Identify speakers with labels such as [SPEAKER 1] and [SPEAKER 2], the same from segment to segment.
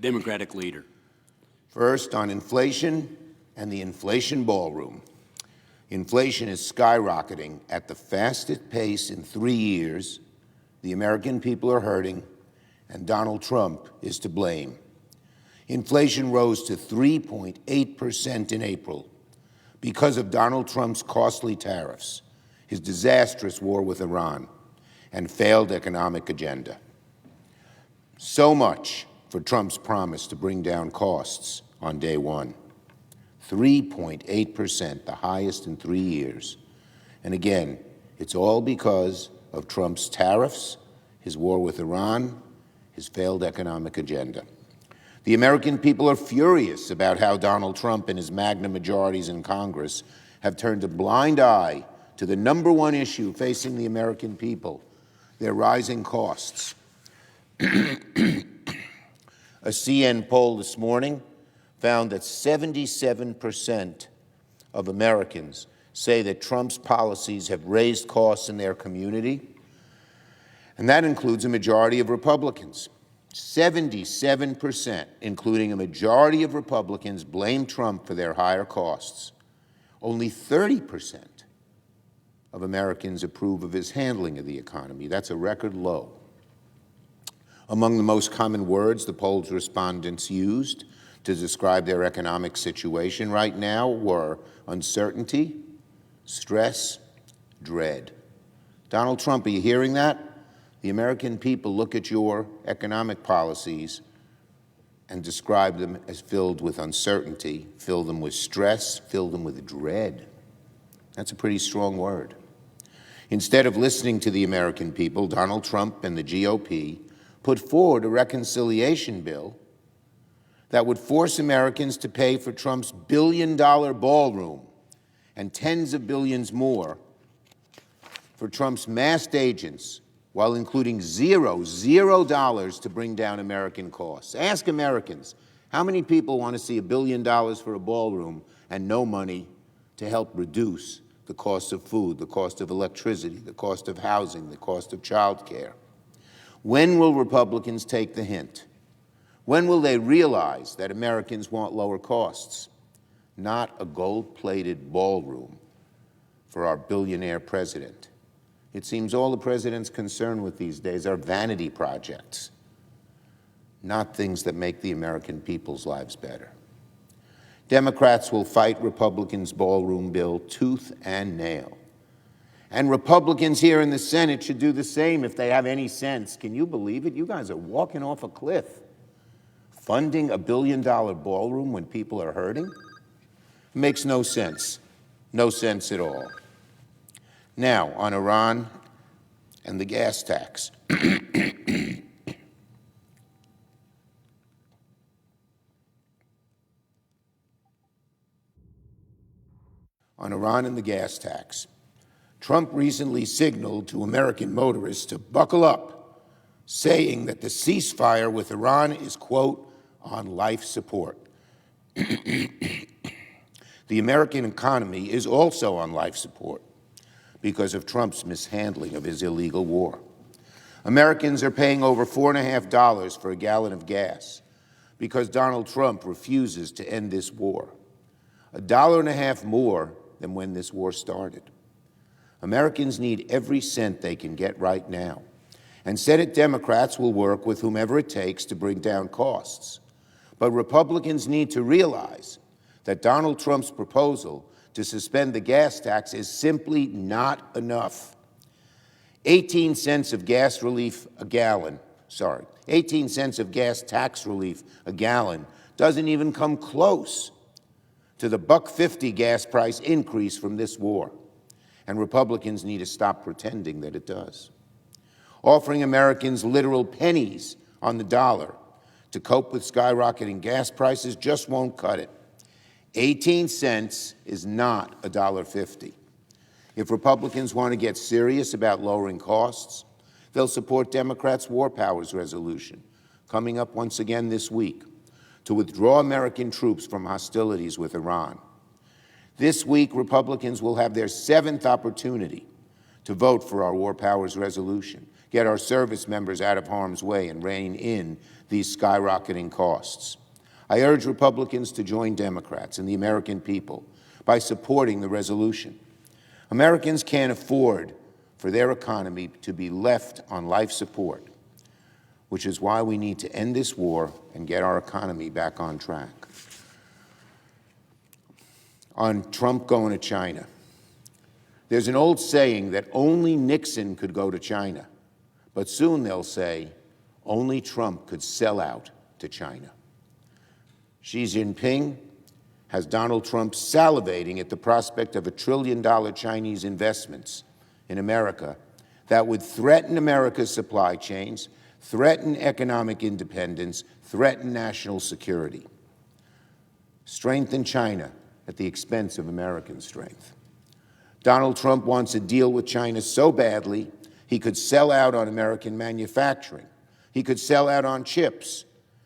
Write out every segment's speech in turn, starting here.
[SPEAKER 1] Democratic leader.
[SPEAKER 2] First, on inflation and the inflation ballroom. Inflation is skyrocketing at the fastest pace in 3 years. The American people are hurting, and Donald Trump is to blame. Inflation rose to 3.8% in April because of Donald Trump's costly tariffs, his disastrous war with Iran, and failed economic agenda. So much for Trump's promise to bring down costs on day one. 3.8%, the highest in 3 years. And again, it's all because of Trump's tariffs, his war with Iran, his failed economic agenda. The American people are furious about how Donald Trump and his MAGA majorities in Congress have turned a blind eye to the #1 issue facing the American people, their rising costs. A CN poll this morning found that 77% of Americans say that Trump's policies have raised costs in their community, and that includes a majority of Republicans. 77%, including a majority of Republicans, blame Trump for their higher costs. Only 30% of Americans approve of his handling of the economy. That's a record low. Among the most common words the poll's respondents used to describe their economic situation right now were uncertainty, stress, dread. Donald Trump, are you hearing that? The American people look at your economic policies and describe them as filled with uncertainty, fill them with stress, fill them with dread. That's a pretty strong word. Instead of listening to the American people, Donald Trump and the GOP put forward a reconciliation bill that would force Americans to pay for Trump's billion-dollar ballroom and tens of billions more for Trump's masked agents, while including $0 to bring down American costs. Ask Americans, how many people want to see $1 billion for a ballroom and no money to help reduce the cost of food, the cost of electricity, the cost of housing, the cost of child care? When will Republicans take the hint? When will they realize that Americans want lower costs, not a gold-plated ballroom for our billionaire president? It seems all the president's concerned with these days are vanity projects, not things that make the American people's lives better. Democrats will fight Republicans' ballroom bill tooth and nail. And Republicans here in the Senate should do the same if they have any sense. Can you believe it? You guys are walking off a cliff. Funding a $1 billion ballroom when people are hurting? Makes no sense. No sense at all. Now, on Iran and the gas tax. On Iran and the gas tax. Trump recently signaled to American motorists to buckle up, saying that the ceasefire with Iran is, quote, on life support. The American economy is also on life support because of Trump's mishandling of his illegal war. Americans are paying over $4.50 for a gallon of gas because Donald Trump refuses to end this war. $1.50 more than when this war started. Americans need every cent they can get right now. And Senate Democrats will work with whomever it takes to bring down costs. But Republicans need to realize that Donald Trump's proposal to suspend the gas tax is simply not enough. 18 cents of gas relief a gallon, 18 cents of gas tax relief a gallon doesn't even come close to the $1.50 gas price increase from this war. And Republicans need to stop pretending that it does. Offering Americans literal pennies on the dollar to cope with skyrocketing gas prices just won't cut it. 18 cents is not $1.50. If Republicans want to get serious about lowering costs, they'll support Democrats' War Powers resolution, coming up once again this week, to withdraw American troops from hostilities with Iran. This week, Republicans will have their 7th opportunity to vote for our War Powers resolution. get our service members out of harm's way, and rein in these skyrocketing costs. I urge Republicans to join Democrats and the American people by supporting the resolution. Americans can't afford for their economy to be left on life support, which is why we need to end this war and get our economy back on track. On Trump going to China, there's an old saying that only Nixon could go to China, but soon they'll say only Trump could sell out to China. Xi Jinping has Donald Trump salivating at the prospect of $1 trillion Chinese investments in America that would threaten America's supply chains, threaten economic independence, threaten national security. Strengthen China at the expense of American strength. Donald Trump wants a deal with China so badly he could sell out on American manufacturing. He could sell out on chips.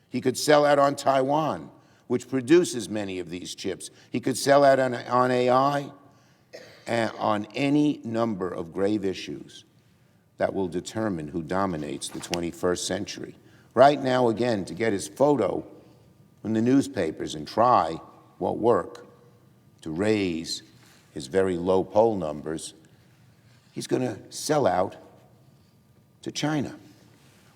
[SPEAKER 2] He could sell out on Taiwan, which produces many of these chips. He could sell out on AI and on any number of grave issues that will determine who dominates the 21st century. Right now, again, to get his photo in the newspapers and try won't work to raise his very low poll numbers, he's going to sell out to China.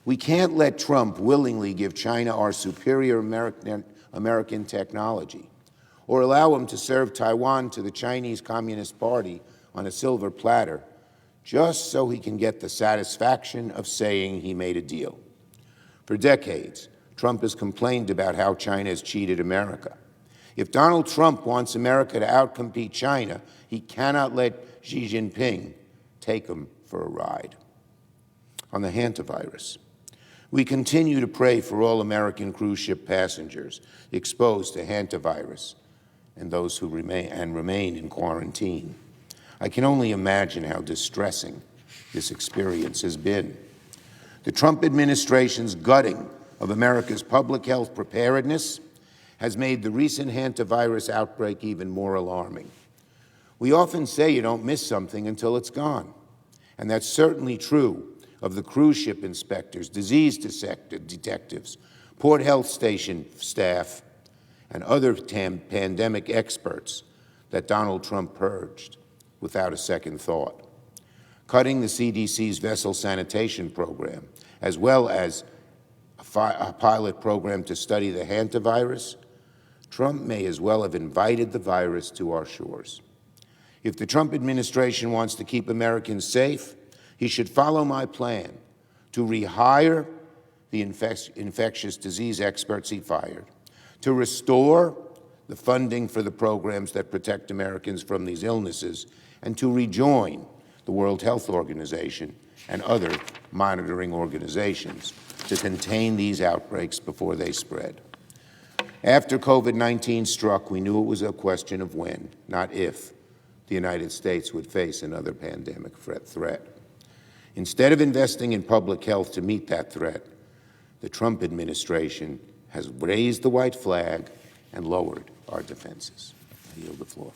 [SPEAKER 2] We can't let Trump willingly give China our superior American technology, or allow him to serve Taiwan to the Chinese Communist Party on a silver platter, just so he can get the satisfaction of saying he made a deal. For decades, Trump has complained about how China has cheated America. If Donald Trump wants America to outcompete China, he cannot let Xi Jinping take him for a ride. On the hantavirus, we continue to pray for all American cruise ship passengers exposed to hantavirus and those who remain in quarantine. I can only imagine how distressing this experience has been. The Trump administration's gutting of America's public health preparedness has made the recent hantavirus outbreak even more alarming. We often say you don't miss something until it's gone, and that's certainly true of the cruise ship inspectors, disease detectives, port health station staff, and other pandemic experts that Donald Trump purged without a second thought. Cutting the CDC's vessel sanitation program, as well as a pilot program to study the hantavirus, Trump may as well have invited the virus to our shores. If the Trump administration wants to keep Americans safe, he should follow my plan to rehire the infectious disease experts he fired, to restore the funding for the programs that protect Americans from these illnesses, and to rejoin the World Health Organization and other monitoring organizations to contain these outbreaks before they spread. After COVID-19 struck, we knew it was a question of when, not if, the United States would face another pandemic threat. Instead of investing in public health to meet that threat, the Trump administration has raised the white flag and lowered our defenses. I yield the floor.